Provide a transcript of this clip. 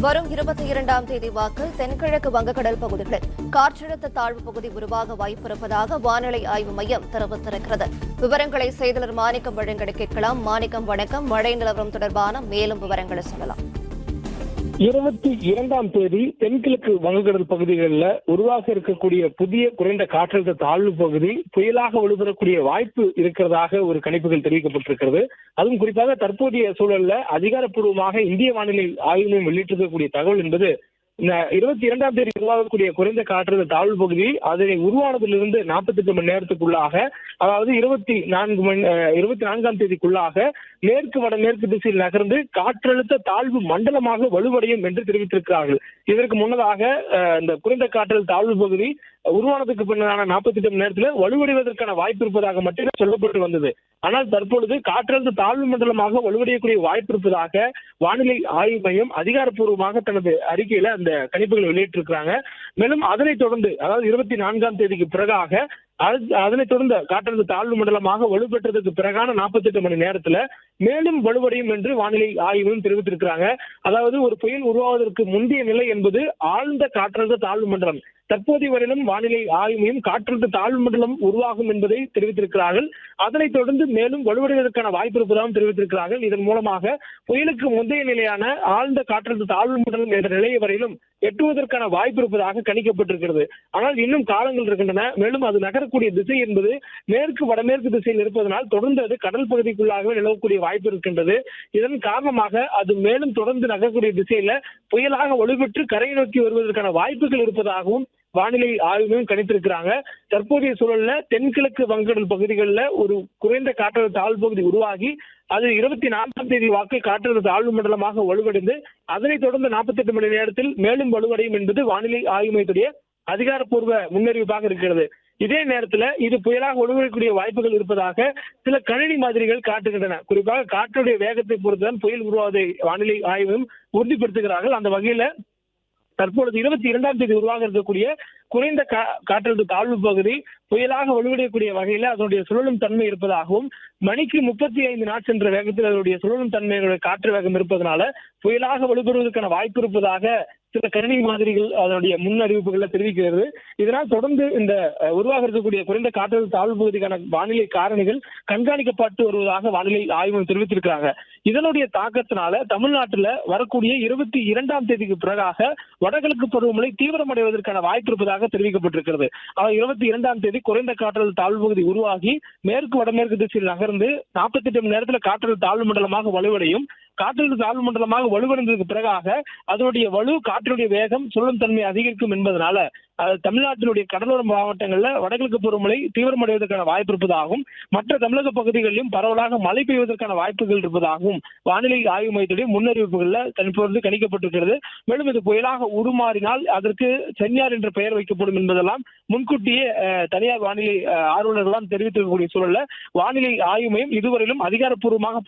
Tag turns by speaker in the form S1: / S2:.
S1: வரும் 22ஆம் தேதி வாக்கில் தென்கிழக்கு வங்கக்கடல் பகுதிகளில் காற்றழுத்த தாழ்வு பகுதி உருவாக வாய்ப்பிருப்பதாக வானிலை ஆய்வு மையம் தெரிவித்திருக்கிறது. விவரங்களை செய்தியாளர் மாணிக்கம் வழங்க கேட்கலாம். மாணிக்கம், வணக்கம். மழை நிலவரம் தொடர்பான மேலும் விவரங்களை சொல்லலாம்.
S2: 22ஆம் தேதி தென்கிழக்கு வங்கக்கடல் பகுதிகளில் உருவாக இருக்கக்கூடிய புதிய குறைந்த காற்றழுத்த தாழ்வு பகுதி புயலாக வலுப்பெறக்கூடிய வாய்ப்பு இருக்கிறதாக ஒரு கணிப்புகள் தெரிவிக்கப்பட்டிருக்கிறது. அதுவும் குறிப்பாக தற்போதைய சூழல்ல அதிகாரப்பூர்வமாக இந்திய வானிலை ஆய்வு மையம் வெளியிட்டிருக்கக்கூடிய தகவல் என்பது 22ஆம் தேதி உருவாகக்கூடிய குறைந்த காற்றழுத்த தாழ்வு பகுதி அதனை உருவானதிலிருந்து 48 மணி நேரத்துக்குள்ளாக, அதாவது 24ஆம் தேதிக்குள்ளாக மேற்கு வடமேற்கு திசையில் நகர்ந்து காற்றழுத்த தாழ்வு மண்டலமாக வலுவடையும் என்று தெரிவித்திருக்கிறார்கள். இதற்கு முன்னதாக இந்த குறைந்த காற்றழுத்த தாழ்வு பகுதி உருவானதுக்கு பின்னரான 48 மணி நேரத்தில் வலுவடைவதற்கான வாய்ப்பு இருப்பதாக மட்டுமே சொல்லப்பட்டு வந்தது. ஆனால் தற்பொழுது காற்றழுத்த தாழ்வு மண்டலமாக வலுவடையக்கூடிய வாய்ப்பு இருப்பதாக வானிலை ஆய்வு மையம் அதிகாரப்பூர்வமாக தனது அறிக்கையில அந்த கணிப்புகள் வெளியிட்டிருக்கிறாங்க. மேலும் அதனைத் தொடர்ந்து, அதாவது 24ஆம் தேதிக்கு பிறகாக அதனைத் தொடர்ந்த காற்றழுத்த தாழ்வு மண்டலமாக வலுப்பெற்றதுக்கு பிறகான 48 மணி நேரத்துல மேலும் வலுவடையும் என்று வானிலை ஆய்வு மையம் தெரிவித்திருக்கிறாங்க. அதாவது ஒரு புயல் உருவாவதற்கு முந்தைய நிலை என்பது ஆழ்ந்த காற்றழுத்த தாழ்வு மண்டலம். தற்போதைய வரையிலும் வானிலை ஆய்வு மையம் காற்றழுத்த தாழ்வு மண்டலம் உருவாகும் என்பதை தெரிவித்திருக்கிறார்கள். அதனைத் தொடர்ந்து மேலும் வலுவடைவதற்கான வாய்ப்பு இருப்பதாகவும் தெரிவித்திருக்கிறார்கள். இதன் மூலமாக புயலுக்கு முந்தைய நிலையான ஆழ்ந்த காற்றழுத்த தாழ்வு மண்டலம் என்ற நிலை வரையிலும் எட்டுவதற்கான வாய்ப்பு இருப்பதாக கணிக்கப்பட்டிருக்கிறது. ஆனால் இன்னும் காலங்கள் இருக்கின்றன. மேலும் அது நகரக்கூடிய திசை என்பது மேற்கு வடமேற்கு திசையில் இருப்பதனால் தொடர்ந்து அது கடல் பகுதிக்குள்ளாகவே நிலவக்கூடிய வாய்ப்பு இருக்கின்றது. இதன் காரணமாக அது மேலும் தொடர்ந்து நகரக்கூடிய திசையில புயலாக வலுப்பெற்று கரையை நோக்கி வருவதற்கான வாய்ப்புகள் இருப்பதாகவும் வானிலை ஆய்வு மையம் கணித்திருக்கிறாங்க. தற்போதைய சூழல்ல தென்கிழக்கு வங்கக்கடல் பகுதிகளில் ஒரு குறைந்த காற்றழுத்த தாழ்வு பகுதி உருவாகி அது 24ஆம் தேதி வாக்கில் காற்றழுத்த தாழ்வு மண்டலமாக வலுவடைந்து அதனைத் தொடர்ந்து 48 மணி நேரத்தில் மேலும் வலுவடையும் என்பது வானிலை ஆய்வு மையத்துடைய அதிகாரப்பூர்வ முன்னறிவிப்பாக இருக்கிறது. இதே நேரத்தில் இது புயலாக வலுவடையக்கூடிய வாய்ப்புகள் இருப்பதாக சில கணினி மாதிரிகள் காட்டுகின்றன. குறிப்பாக காற்றுடைய வேகத்தை பொறுத்துதான் புயல் உருவாவதை வானிலை ஆய்வு உறுதிப்படுத்துகிறார்கள். அந்த வகையில தற்பொழுது 22ஆம் தேதி உருவாக இருக்கக்கூடிய குறைந்த காற்றழுத்த தாழ்வு பகுதி புயலாக வலுவடையக்கூடிய வகையில அதனுடைய சுழலும் தன்மை இருப்பதாகவும் மணிக்கு 35 நாட்ஸ் என்ற வேகத்தில் அதனுடைய சுழலும் தன்மையுடைய காற்று வேகம் இருப்பதனால புயலாக வலுப்பெறுவதற்கான வாய்ப்பு இருப்பதாக சில கணினி மாதிரிகள் அதனுடைய முன் அறிவிப்புகளை தெரிவிக்கிறது. இதனால் தொடர்ந்து இந்த உருவாக இருக்கக்கூடிய குறைந்த காற்றழுத்த தாழ்வு பகுதிக்கான வானிலை காரணிகள் கண்காணிக்கப்பட்டு வருவதாக வானிலை ஆய்வு தெரிவித்திருக்கிறாங்க. இதனுடைய தாக்கத்தினால தமிழ்நாட்டில் வரக்கூடிய 22ஆம் தேதிக்கு பிறகாக வடகிழக்கு பருவமழை தீவிரமடைவதற்கான வாய்ப்பு இருப்பதாக தெரிவிக்கப்பட்டிருக்கிறது. 22ஆம் தேதி குறைந்த காற்றழுத்த தாழ்வு பகுதி உருவாகி மேற்கு வடமேற்கு திசையில் நகர்ந்து 48 மணி நேரத்தில் காற்றழுத்த தாழ்வு மண்டலமாக வலுவடையும். காற்றழுத்த தாழ்வு மண்டலமாக வலுவடைந்ததுக்கு பிறகாக அதனுடைய வலு காற்றினுடைய வேகம் சுழலும் தன்மை அதிகரிக்கும் என்பதனால தமிழ்நாட்டினுடைய கடலோர மாவட்டங்களில் வடகிழக்கு பருவமழை தீவிரமடைவதற்கான வாய்ப்பு இருப்பதாகவும் மற்ற தமிழக பகுதிகளிலும் பரவலாக மழை பெய்வதற்கான வாய்ப்புகள் இருப்பதாகவும் வானிலை ஆய்வு மையத்துடைய முன்னறிவிப்புகளில் தற்போது கணிக்கப்பட்டிருக்கிறது. மேலும் இது புயலாக உருமாறினால் அதற்கு சென்யார் என்ற பெயர் வைக்கப்படும் என்பதெல்லாம் முன்கூட்டியே தனியார் வானிலை ஆர்வலர்களால் தெரிவித்திருக்கக்கூடிய சூழல்ல வானிலை ஆய்வு மையம் இதுவரையிலும் அதிகாரப்பூர்வமாக